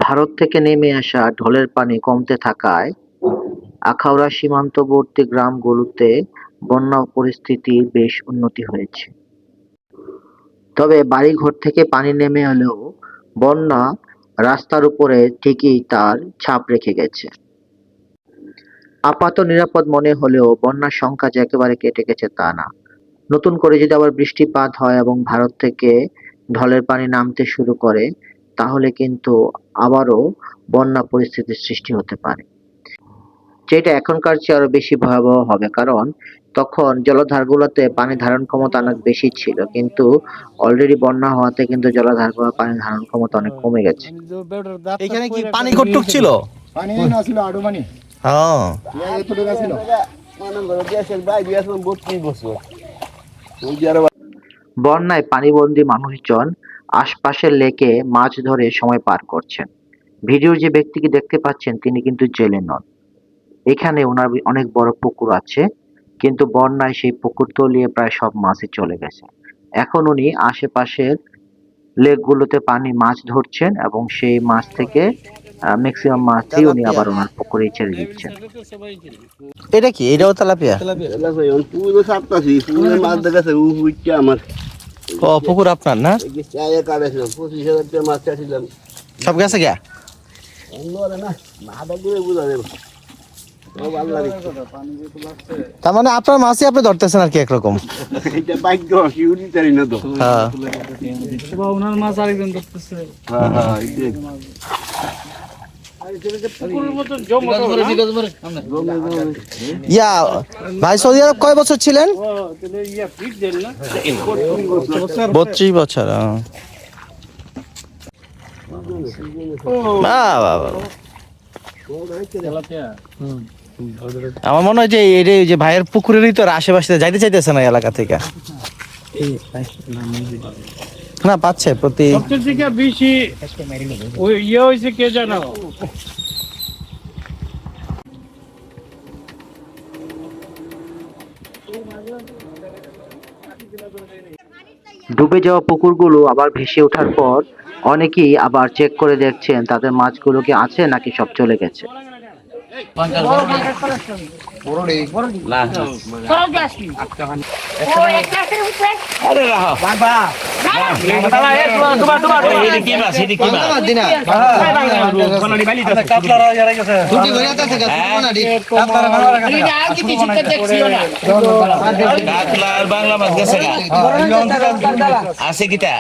ভারত থেকে নেমে আসা ঢলের পানি কমতে থাকায় আখাউড়া সীমান্তবর্তী গ্রামগুলোতে বন্যা পরিস্থিতির বেশ উন্নতি হয়েছে। তবে বাড়িঘর থেকে পানি নেমে এলেও বন্যা রাস্তার উপরে ঠিকই তার ছাপ রেখে গেছে। আপাতত নিরাপদ মনে হলেও বন্যার সংখ্যা যে একেবারে কেটে গেছে তা না। নতুন করে যদি আবার বৃষ্টিপাত হয় এবং ভারত থেকে ঢলের পানি নামতে শুরু করে, তাহলে কিন্তু আবারও বন্যা পরিস্থিতির সৃষ্টি হতে পারে। যেটা এখনকার চেয়ে আরো বেশি ভয়াবহ হবে, কারণ তখন জলাধারগুলোতে পানি ধারণ ক্ষমতা অনেক বেশি ছিল, কিন্তু অলরেডি বন্যা হওয়াতে কিন্তু জলাধারগুলোর পানি ধারণ ক্ষমতা অনেক কমে গেছে। এখানে কি পানি কটুক ছিল? পানি না ছিল আড়ু পানি। হ্যাঁ, এতটুকু ছিল। বন্যায় পানিবন্দী মানুষজন আশপাশের লেকে মাছ ধরে সময় পার করছেন। ভিডিওর যে ব্যক্তিকে দেখতে পাচ্ছেন তিনি কিন্তু জেলে নন। এখানে ওনার অনেক বড় পুকুর আছে, কিন্তু বন্যায় সেই পুকুর তলিয়ে প্রায় সব মাছই চলে গেছে। এখন উনি আশেপাশের লেকগুলোতে মাছ ধরছেন এবং সেই মাছ থেকে ম্যাক্সিমাম মাছই উনি তেলাপিয়া। আবার ওনার পুকুরেই ছেড়ে দিচ্ছেন। এটা কি? এটাও তেলাপিয়া? পুরো সাতটাছি পুরো মাছ দেখাচ্ছে উঠছে আমার ও, পুকুর আপনার না? চায়ে কাটাছিলাম 25,000 টাকা মাছ চাচ্ছিলাম সব গেছে গিয়া? না না দেখলে বুঝা যাবে তার মানে আপনার মাছই আপনি ধরতেছেন আর কি একরকম। এটা বাইক তো শিউরি তারি না তো হ্যাঁ, ওনার মাছ আরেকজন ধরতেছে। হ্যাঁ হ্যাঁ ইয়া ভাই, সৌদি আরব কয় বছর ছিলেন? 32 বছর। আমার মনে হয় যে এই যে ভাইয়ের পুকুরেরই তো আশেপাশে যাইতে চাইতেছে না এলাকা থেকে। না, পাচ্ছে প্রতি সবচেয়ে থেকে বেশি ওই ইয়ে হয়েছে কে জানো? ডুবে যাওয়া পুকুরগুলো আবার ভেসে ওঠার পর অনেকেই আবার চেক করে দেখছেন তাদের মাছগুলো কি আছে নাকি সব চলে গেছে। আছে কিটা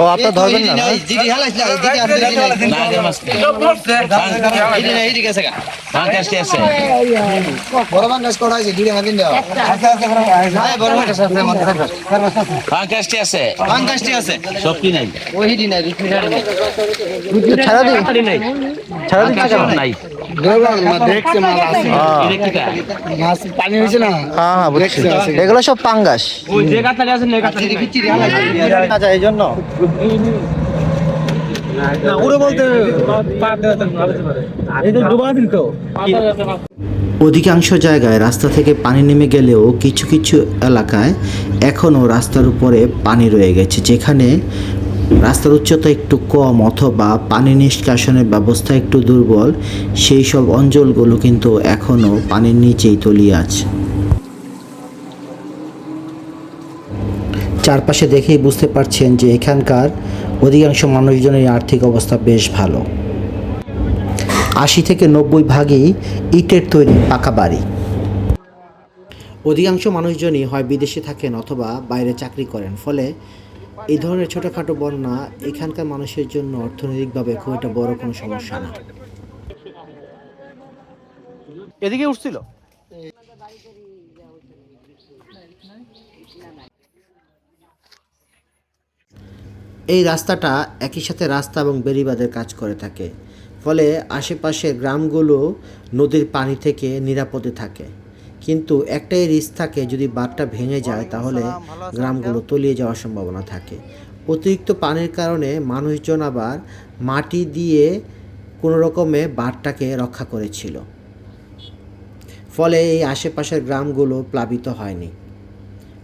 ও আপনার ধরবেন না? সব কি নাই ছাড়া দিন, ছাড়া দিন নাই দেখছে মাছ আছে মাছ পানি হয়েছে না হ্যাঁ হ্যাঁ, বুঝছি। এগুলো সব পাঙ্গাস। আচ্ছা, এই জন্য অধিকাংশ জায়গায় রাস্তা থেকে পানি নেমে গেলেও কিছু কিছু এলাকায় এখনও রাস্তার উপরে পানি রয়ে গেছে, যেখানে রাস্তার উচ্চতা একটু কম অথবা পানি নিষ্কাশনের ব্যবস্থা একটু দুর্বল, সেই সব অঞ্চলগুলো কিন্তু এখনও পানির নিচেই তলিয়ে আছে। চারপাশে দেখেই বুঝতে পারছেন যে এখানকার অধিকাংশ মানুষজনের আর্থিক অবস্থা বেশ ভালো। 80 থেকে 90 ভাগই ইটের তৈরি পাকা বাড়ি। অধিকাংশ মানুষজনই হয় বিদেশে থাকেন অথবা বাইরে চাকরি করেন, ফলে এই ধরনের ছোটোখাটো বন্যা এখানকার মানুষের জন্য অর্থনৈতিকভাবে খুব একটা বড় কোনো সমস্যা না। এদিকে উঠছিল। এই রাস্তাটা একই সাথে রাস্তা এবং বেড়িবাঁধের কাজ করে থাকে, ফলে আশেপাশের গ্রামগুলো নদীর পানি থেকে নিরাপদে থাকে। কিন্তু একটাই রিস্ক থাকে, যদি বাঁধটা ভেঙে যায় তাহলে গ্রামগুলো তলিয়ে যাওয়ার সম্ভাবনা থাকে। অতিরিক্ত পানির কারণে মানুষজন আবার মাটি দিয়ে কোনো রকমে বাঁধটাকে রক্ষা করেছিল, ফলে এই আশেপাশের গ্রামগুলো প্লাবিত হয়নি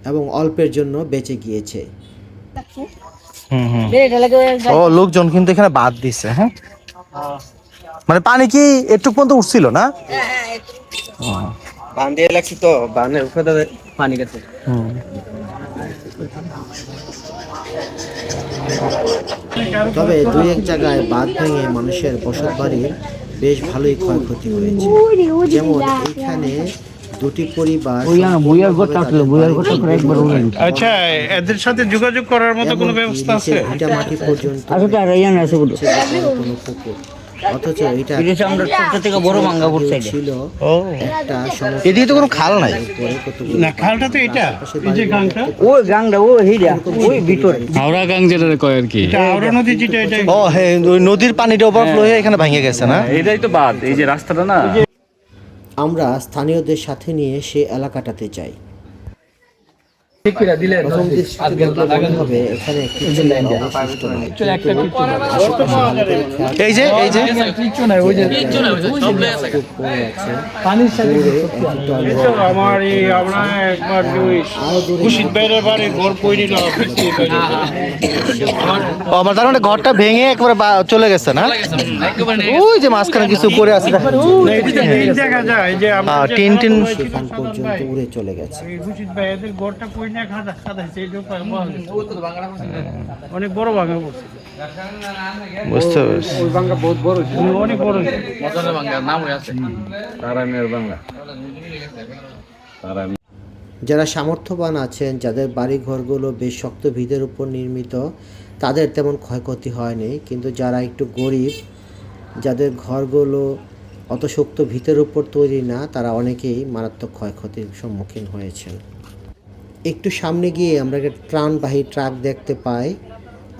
এবং অল্পের জন্য বেঁচে গিয়েছে। ও লোকজন কিন্তু এখানে বাদ দিছে, হ্যাঁ মানে পানি কি একটু পর্যন্ত উঠছিল না? বান দিয়ে লাগছি তো, বানের উপরে পানি গেছে। তবে দুই এক জায়গায় বাঁধ ভেঙে মানুষের বসত বাড়ির বেশ ভালোই ক্ষয়ক্ষতি হয়েছে। যেমন এইখানে দুটি পরিবার আচ্ছা, এদের সাথে যোগাযোগ করার মতো কোনো ব্যবস্থা আছে? ভিটা মাটি পর্যন্ত কোনো পুকুর, অথচ এটা ছিল একটা সমস্যা। এদিকে তো কোনো খাল নাই। না, খালটা তো এটা, এই যে গাংটা, হাওড়া গাং যেটা কয় আর কি, এটা হাওড়া নদী যেটা, এটা ও হ্যাঁ, ওই নদীর পানিটা ওভারফ্লো হয়ে এখানে ভেঙে গেছে না? এটাই তো বাদ, এই যে রাস্তাটা না। আমরা স্থানীয়দের সাথে নিয়ে সে এলাকাটাতে যাই। প্রথম দৃষ্টিতে দেখলে মনে হবে এখানে কিছু অবশিষ্ট নাই। এই যে আমার এই আমরা একবার ওই খুশিদ ভাইয়ের বাড়ি ঘর পড়িল, আমার তার মানে ঘরটা ভেঙে একবারে চলে গেছে না? ওই যে মাঝখানে কিছু পড়ে আছে, দেখা যায় যে টিন সেখান পর্যন্ত উড়ে চলে গেছে। খুশিদ ভাইয়ের ঘরটা পড়ি না, খাদাইছে, অনেক বড় ভাঙা পড়ছে। বুঝতে পারছি। ওই ভাঙা বহুত বড় ছিল, অনেক বড় ছিল। যারা সামর্থ্যবান আছেন, যাদের বাড়ি ঘরগুলো বেশ শক্ত ভিতের উপর নির্মিত, তাদের তেমন ক্ষয়ক্ষতি হয়নি। কিন্তু যারা একটু গরিব, যাদের ঘরগুলো অত শক্ত ভিতের উপর তৈরি না, তারা অনেকেই মারাত্মক ক্ষয়ক্ষতির সম্মুখীন হয়েছেন। একটু সামনে গিয়ে আমরা একটা ত্রাণবাহী ট্রাক দেখতে পাই।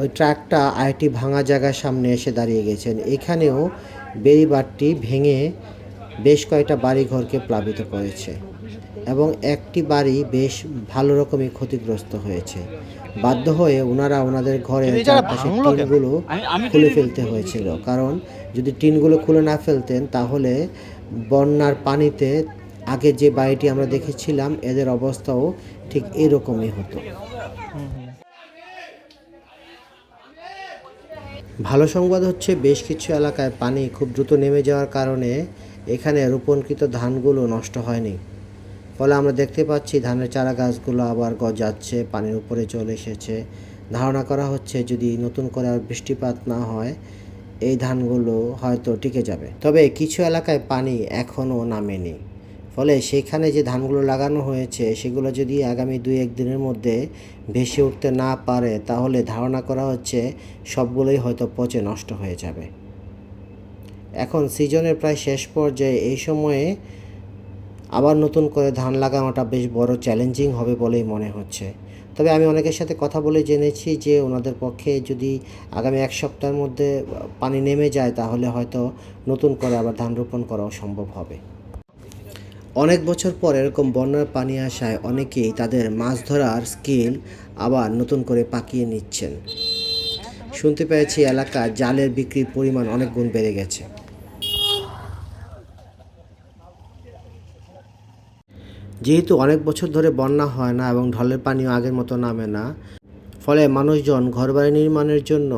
ওই ট্রাকটা আরেকটি ভাঙা জায়গার সামনে এসে দাঁড়িয়ে গেছেন। এখানেও বেড়িবাঁধটি ভেঙে বেশ কয়েকটা বাড়িঘরকে প্লাবিত করেছে এবং একটি বাড়ি বেশ ভালো রকমই ক্ষতিগ্রস্ত হয়েছে। বাধ্য হয়ে ওনারা ওনাদের ঘরের চারপাশে টিনগুলো খুলে ফেলতে হয়েছিল, কারণ যদি টিনগুলো খুলে না ফেলতেন তাহলে বন্যার পানিতে আগে যে বাড়িটি আমরা দেখেছিলাম এদের অবস্থাও ঠিক এরকমই হতো। ভালো সংবাদ হচ্ছে বেশ কিছু এলাকায় পানি খুব দ্রুত নেমে যাওয়ার কারণে এখানে রোপণকৃত ধানগুলো নষ্ট হয়নি। ফলে আমরা দেখতে পাচ্ছি ধানের চারা গাছগুলো আবার গজাচ্ছে, পানির উপরে চলে এসেছে। ধারণা করা হচ্ছে যদি নতুন করে আর বৃষ্টিপাত না হয় এই ধানগুলো হয়তো টিকে যাবে। তবে কিছু এলাকায় পানি এখনও নামেনি, ফলে সেখানে যে ধানগুলো লাগানো হয়েছে সেগুলো যদি আগামী 2-1 দিনের মধ্যে ভেসে উঠতে না পারে তাহলে ধারণা করা হচ্ছে সবগুলোই হয়তো পচে নষ্ট হয়ে যাবে। এখন সিজনের প্রায় শেষ পর্যায়ে এই সময়ে আবার নতুন করে ধান লাগানোটা বেশ বড় চ্যালেঞ্জিং হবে বলেই মনে হচ্ছে। তবে আমি অনেকের সাথে কথা বলে জেনেছি যে ওনাদের পক্ষে যদি আগামী 1 সপ্তাহের মধ্যে পানি নেমে যায় তাহলে হয়তো নতুন করে আবার ধান রোপণ করাও সম্ভব হবে। অনেক বছর পর এরকম বন্যার পানি আসায় অনেকেই তাদের মাছ ধরার স্কিল আবার নতুন করে পাকিয়ে নিচ্ছেন। শুনতে পেয়েছি এলাকায় জালের বিক্রির পরিমাণ অনেক গুণ বেড়ে গেছে। যেহেতু অনেক বছর ধরে বন্যা হয় না এবং ঢলের পানিও আগের মতো নামে না, ফলে মানুষজন ঘরবাড়ি নির্মাণের জন্য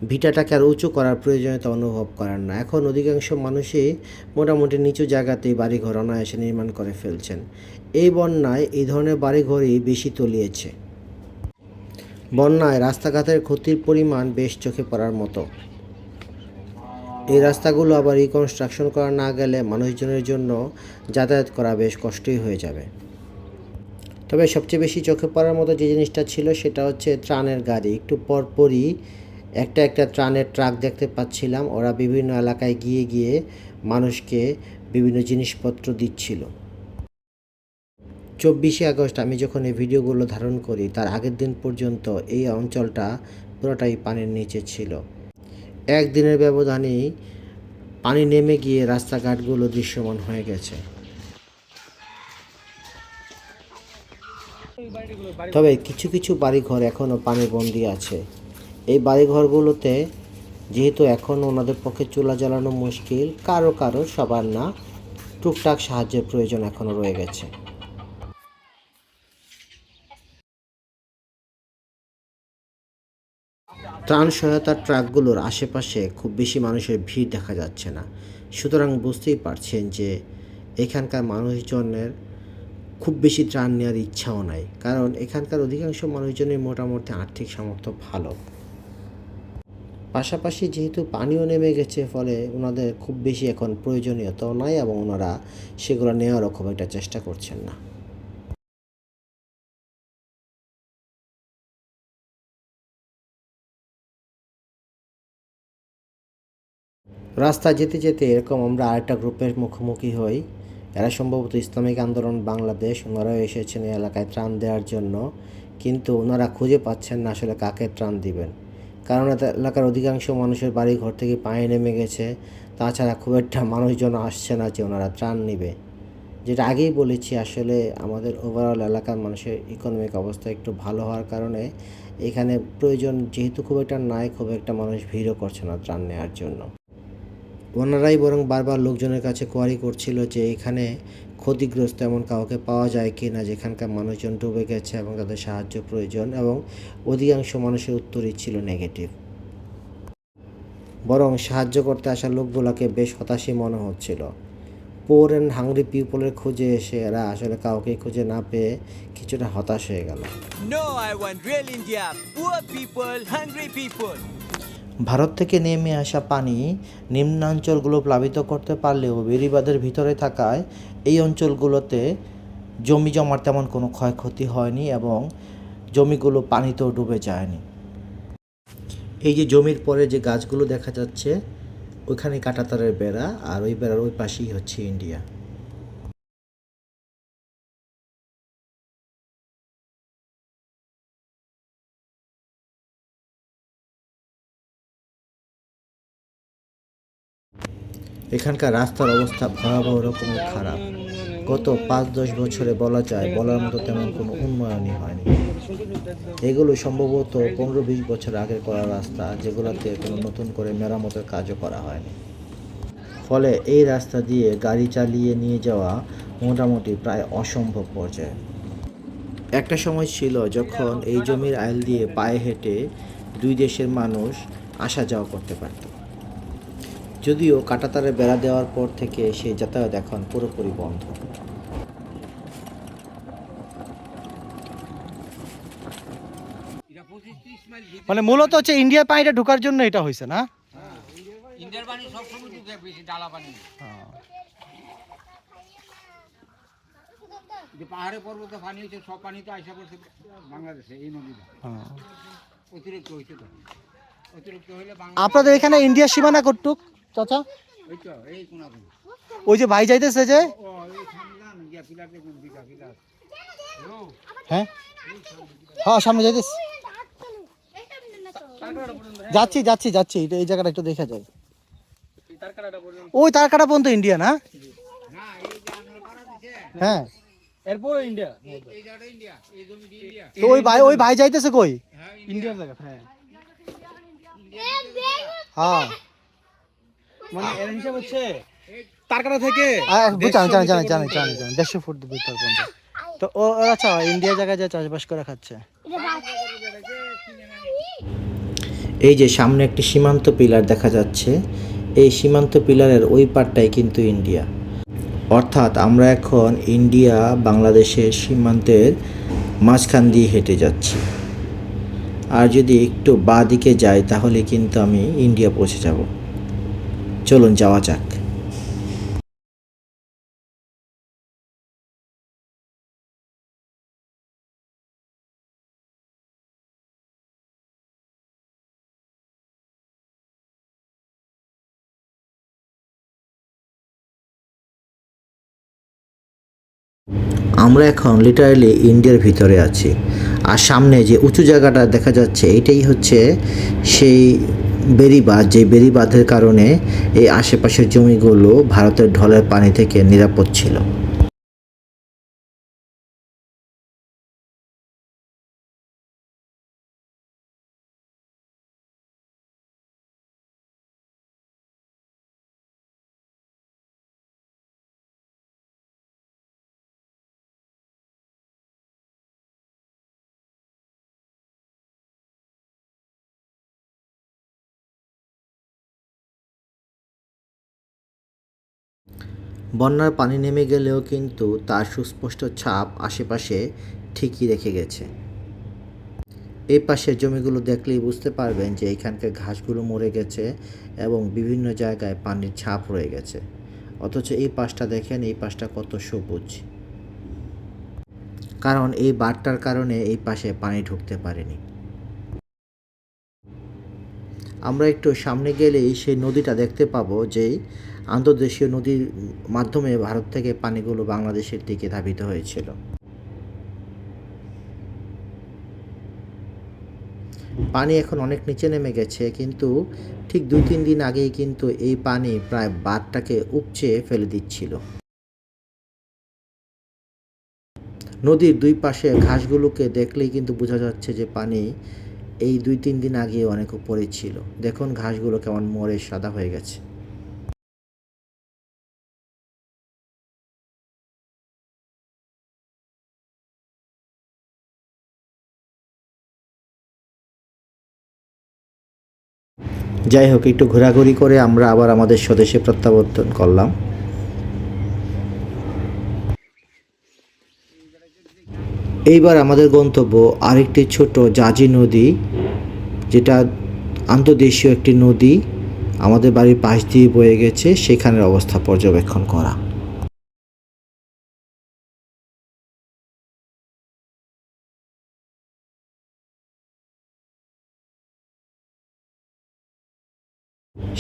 ভিটাটাকে আর উঁচু করার প্রয়োজনীয়তা অনুভব করেন না। এখন অধিকাংশ মানুষই মোটামুটি নিচু জায়গাতেই বাড়িঘর অনায়াসে নির্মাণ করে ফেলছেন। এই বন্যায় এই ধরনের বাড়িঘরই বেশি তলিয়েছে। বন্যায় রাস্তাঘাটের ক্ষতির পরিমাণ বেশ চোখে পড়ার মতো। এই রাস্তাগুলো আবার রিকনস্ট্রাকশন করা না গেলে মানুষজনের জন্য যাতায়াত করা বেশ কষ্টই হয়ে যাবে। তবে সবচেয়ে বেশি চোখে পড়ার মতো যে জিনিসটা ছিল সেটা হচ্ছে ত্রাণের গাড়ি। একটু পরপরই একটা ত্রাণের ট্রাক দেখতে পাচ্ছিলাম। ওরা বিভিন্ন এলাকায় গিয়ে গিয়ে মানুষকে বিভিন্ন জিনিসপত্র দিচ্ছিল। 24শে আগস্ট আমি যখন এই ভিডিওগুলো ধারণ করি তার আগের দিন পর্যন্ত এই অঞ্চলটা পুরোটাই পানির নিচে ছিল। একদিনের ব্যবধানেই পানি নেমে গিয়ে রাস্তাঘাটগুলো দৃশ্যমান হয়ে গেছে। তবে কিছু কিছু বাড়িঘর এখনও পানিবন্দী আছে। এই বাড়িঘরগুলোতে যেহেতু এখনও ওনাদের পক্ষে চুলা জ্বালানো মুশকিল, কারো সবার না, টুকটাক সাহায্যের প্রয়োজন এখনও রয়ে গেছে। ত্রাণ সহায়তার ট্রাকগুলোর আশেপাশে খুব বেশি মানুষের ভিড় দেখা যাচ্ছে না। সুতরাং বুঝতেই পারছেন যে এখানকার মানুষজনের খুব বেশি ত্রাণ নেওয়ার ইচ্ছাও নাই, কারণ এখানকার অধিকাংশ মানুষজনের মোটামুটি আর্থিক সামর্থ্য ভালো। পাশাপাশি যেহেতু পানিও নেমে গেছে, ফলে ওনাদের খুব বেশি এখন প্রয়োজনীয়তাও নাই এবং ওনারা সেগুলো নেওয়ারও খুব একটা চেষ্টা করছেন না। রাস্তায় যেতে যেতে এরকম আমরা আরেকটা গ্রুপের মুখোমুখি হই। এরা সম্ভবত ইসলামিক আন্দোলন বাংলাদেশ, ওনারাও এসেছেন এই এলাকায় ত্রাণ দেওয়ার জন্য, কিন্তু ওনারা খুঁজে পাচ্ছেন না আসলে কাকে ত্রাণ দিবেন, কারণ এলাকার অধিকাংশ মানুষের বাড়ি ঘর থেকে পানি নেমে গেছে। তাছাড়া খুব একটা মানুষজন আসছে না যে ওনারা ত্রাণ নেবে। যেটা আগেই বলেছি, আসলে আমাদের ওভারঅল এলাকার মানুষের ইকোনমিক অবস্থা একটু ভালো হওয়ার কারণে এখানে প্রয়োজন যেহেতু খুব একটা নাই, খুব একটা মানুষ ভিড়ও করছে না ত্রাণ নেওয়ার জন্য। ওনারাই বরং বারবার লোকজনের কাছে কোয়ারি করছিল যে এখানে ক্ষতিগ্রস্ত এমন কাউকে পাওয়া যায় কি না যেখানকার মানুষজন ডুবে গেছে এবং তাদের সাহায্য প্রয়োজন, এবং অধিকাংশ মানুষের উত্তরই ছিল নেগেটিভ। বরং সাহায্য করতে আসা লোকগুলোকে বেশ হতাশই মনে হচ্ছিল। পোর অ্যান্ড হাংরি পিপলের খুঁজে এসে এরা আসলে কাউকে খুঁজে না পেয়ে কিছুটা হতাশ হয়ে গেল। No, I want real India. Poor people, hungry people. Bharat থেকে নেমে আসা পানি নিম্নাঞ্চলগুলো প্লাবিত করতে পারলেও বেড়িবাঁধের ভিতরে থাকায় এই অঞ্চলগুলোতে জমি জমার তেমন কোনো ক্ষয়ক্ষতি হয়নি এবং জমিগুলো পানিতেও ডুবে যায়নি। এই যে জমির পরে যে গাছগুলো দেখা যাচ্ছে, ওইখানে কাঁটাতারের বেড়া, আর ওই বেড়ার ওই পাশেই হচ্ছে ইন্ডিয়া। এখানকার রাস্তার অবস্থা ভয়াবহ রকমের খারাপ। গত 5-10 বছরে বলা যায় বলার মতো তেমন কোনো উন্নয়নই হয়নি। এগুলো সম্ভবত 15-20 বছর আগের করা রাস্তা, যেগুলোতে কোনো নতুন করে মেরামতের কাজও করা হয়নি। ফলে এই রাস্তা দিয়ে গাড়ি চালিয়ে নিয়ে যাওয়া মোটামুটি প্রায় অসম্ভব পর্যায়ে। একটা সময় ছিল যখন এই জমির আইল দিয়ে পায়ে হেঁটে দুই দেশের মানুষ আসা যাওয়া করতে পারত। যদিও কাঁটাতারে বেড়া দেওয়ার পর থেকে সেই যাতায়াত এখন পুরোপুরি বন্ধ। মানে মূলত হচ্ছে ইন্ডিয়ার পানিটা ঢোকার জন্য এটা হয়েছে না? ইন্ডিয়ার পানি সবসময় ঢুকে বেশি ডালা পানি। যে পাহাড়ে পর্বতে পানি হচ্ছে, সব পানি তো আশা করছে বাংলাদেশে এই নদীটা অতিরিক্ত হয়েছে। তো অতিরিক্ত হইলে আপনাদের এখানে ইন্ডিয়ার সীমানা কতটুক চাচা? ওই তো এই কোনা কোনা ওই যে ভাই যাইতেছে যে, ও এই সামলান গিয়া পিলার দেখুন দুইটা পিলার। হ্যাঁ হ্যাঁ সামনে যাইতেছে, যাচ্ছি যাচ্ছি যাচ্ছি, এই জায়গাটা একটু দেখা যায়। ওই তার কাটা পর্যন্ত ইন্ডিয়া না? হ্যাঁ এরপরে ইন্ডিয়া এই জায়গাটা ইন্ডিয়া, এই জমিটি ইন্ডিয়া। তো ওই ভাই যাইতেছে কই? ইন্ডিয়ার জায়গা। হ্যাঁ, হ্যাঁ মানে এর হিসাব হচ্ছে তারকাটা থেকে জানি জানি জানি জানি জানি জানি 150 ফুট ভিতর পর্যন্ত। তো ও আচ্ছা ইন্ডিয়া জায়গায় যে চাষবাস করে খাচ্ছে। এই যে সামনে একটি সীমান্ত পিলার দেখা যাচ্ছে, এই সীমান্ত পিলারের ওই পারটাই কিন্তু ইন্ডিয়া। অর্থাৎ আমরা এখন ইন্ডিয়া বাংলাদেশের সীমান্তের মাঝখান দিয়ে হেঁটে যাচ্ছি। আর যদি একটু বাঁ দিকে যাই তাহলে কিন্তু আমি ইন্ডিয়া পৌঁছে যাব। চলুন যাওয়া যাক। আমরা এখন লিটারালি ইন্ডিয়ার ভিতরে আছি, আর সামনে যে উঁচু জায়গাটা দেখা যাচ্ছে এটাই হচ্ছে সেই বেড়িবাঁধ, যে বেড়িবাঁধের কারণে এই আশেপাশের জমিগুলো ভারতের ঢলের পানি থেকে নিরাপদ ছিল। বন্যার পানি নেমে গেলেও কিন্তু তার সুস্পষ্ট ছাপ আশেপাশে ঠিকই রেখে গেছে। এই পাশের জমিগুলো দেখলেই বুঝতে পারবেন যে এখানকার ঘাসগুলো মরে গেছে এবং বিভিন্ন জায়গায় পানির ছাপ রয়ে গেছে। অথচ এই পাশটা দেখেন, এই পাশটা কত সবুজ, কারণ এই বাঁধটার কারণে এই পাশে পানি ঢুকতে পারেনি। আমরা একটু সামনে গেলেই সেই নদীটা দেখতে পাবো, যেই আন্তর্দেশীয় নদীর মাধ্যমে ভারত থেকে পানিগুলো বাংলাদেশের দিকে ধাবিত হয়েছিল। পানি এখন অনেক নিচে নেমে গেছে, কিন্তু ঠিক 2-3 দিন আগেই কিন্তু এই পানি প্রায় বাঁধটাকে উপচে ফেলে দিচ্ছিল। নদীর দুই পাশে ঘাসগুলোকে দেখলেই কিন্তু বোঝা যাচ্ছে যে পানি এই 2-3 দিন আগে অনেক উপরে ছিল। দেখুন ঘাসগুলো কেমন মরে সাদা হয়ে গেছে। যাই হোক, একটু ঘোরাঘুরি করে আমরা আবার আমাদের স্বদেশে প্রত্যাবর্তন করলাম। এইবার আমাদের গন্তব্য আরেকটি ছোট জাজি নদী, যেটা আন্তর্দেশীয় একটি নদী, আমাদের বাড়ির পাশ দিয়ে বয়ে গেছে, সেখানের অবস্থা পর্যবেক্ষণ করা।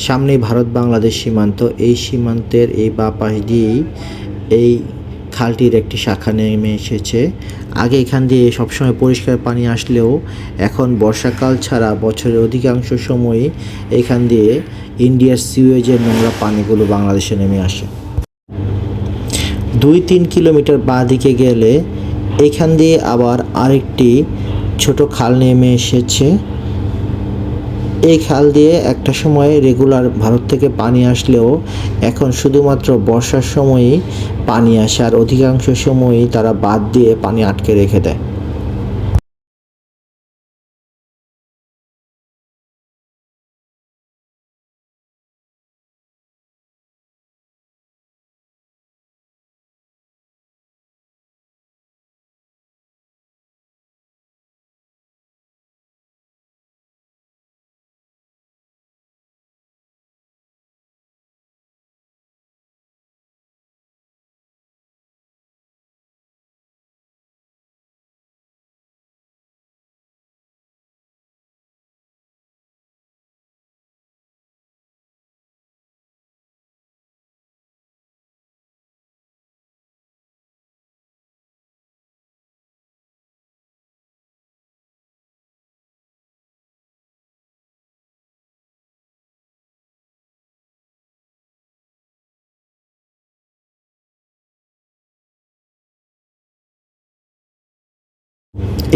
সামনেই ভারত বাংলাদেশ সীমান্ত। এই সীমান্তের এই বাঁ পাশ দিয়েই এই খালটির একটি শাখা নেমে এসেছে। আগে এখান দিয়ে সবসময় পরিষ্কার পানি আসলেও এখন বর্ষাকাল ছাড়া বছরের অধিকাংশ সময়ই এখান দিয়ে ইন্ডিয়ার সিওয়েজের নোংরা পানিগুলো বাংলাদেশে নেমে আসে। 2-3 কিলোমিটার বাঁ দিকে গেলে এখান দিয়ে আবার আরেকটি ছোট খাল নেমে এসেছে। এই খাল দিয়ে একটা সময় রেগুলার ভারত থেকে পানি আসলেও এখন শুধুমাত্র বর্ষার সময়ই পানি আসে, আর অধিকাংশ সময়ই তারা বাঁধ দিয়ে পানি আটকে রেখে দেয়।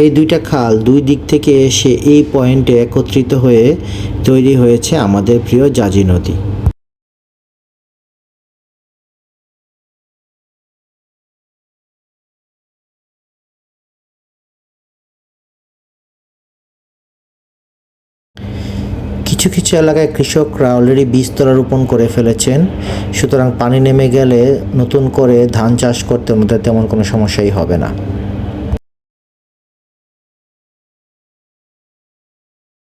এই দুইটা খাল দুই দিক থেকে এসে এই পয়েন্টে একত্রিত হয়ে তৈরি হয়েছে আমাদের প্রিয় জাজি নদী। কিছু কিছু এলাকায় কৃষকরা অলরেডি বীজতলা রোপণ করে ফেলেছেন, সুতরাং পানি নেমে গেলে নতুন করে ধান চাষ করতে আমাদের তেমন কোনো সমস্যাই হবে না।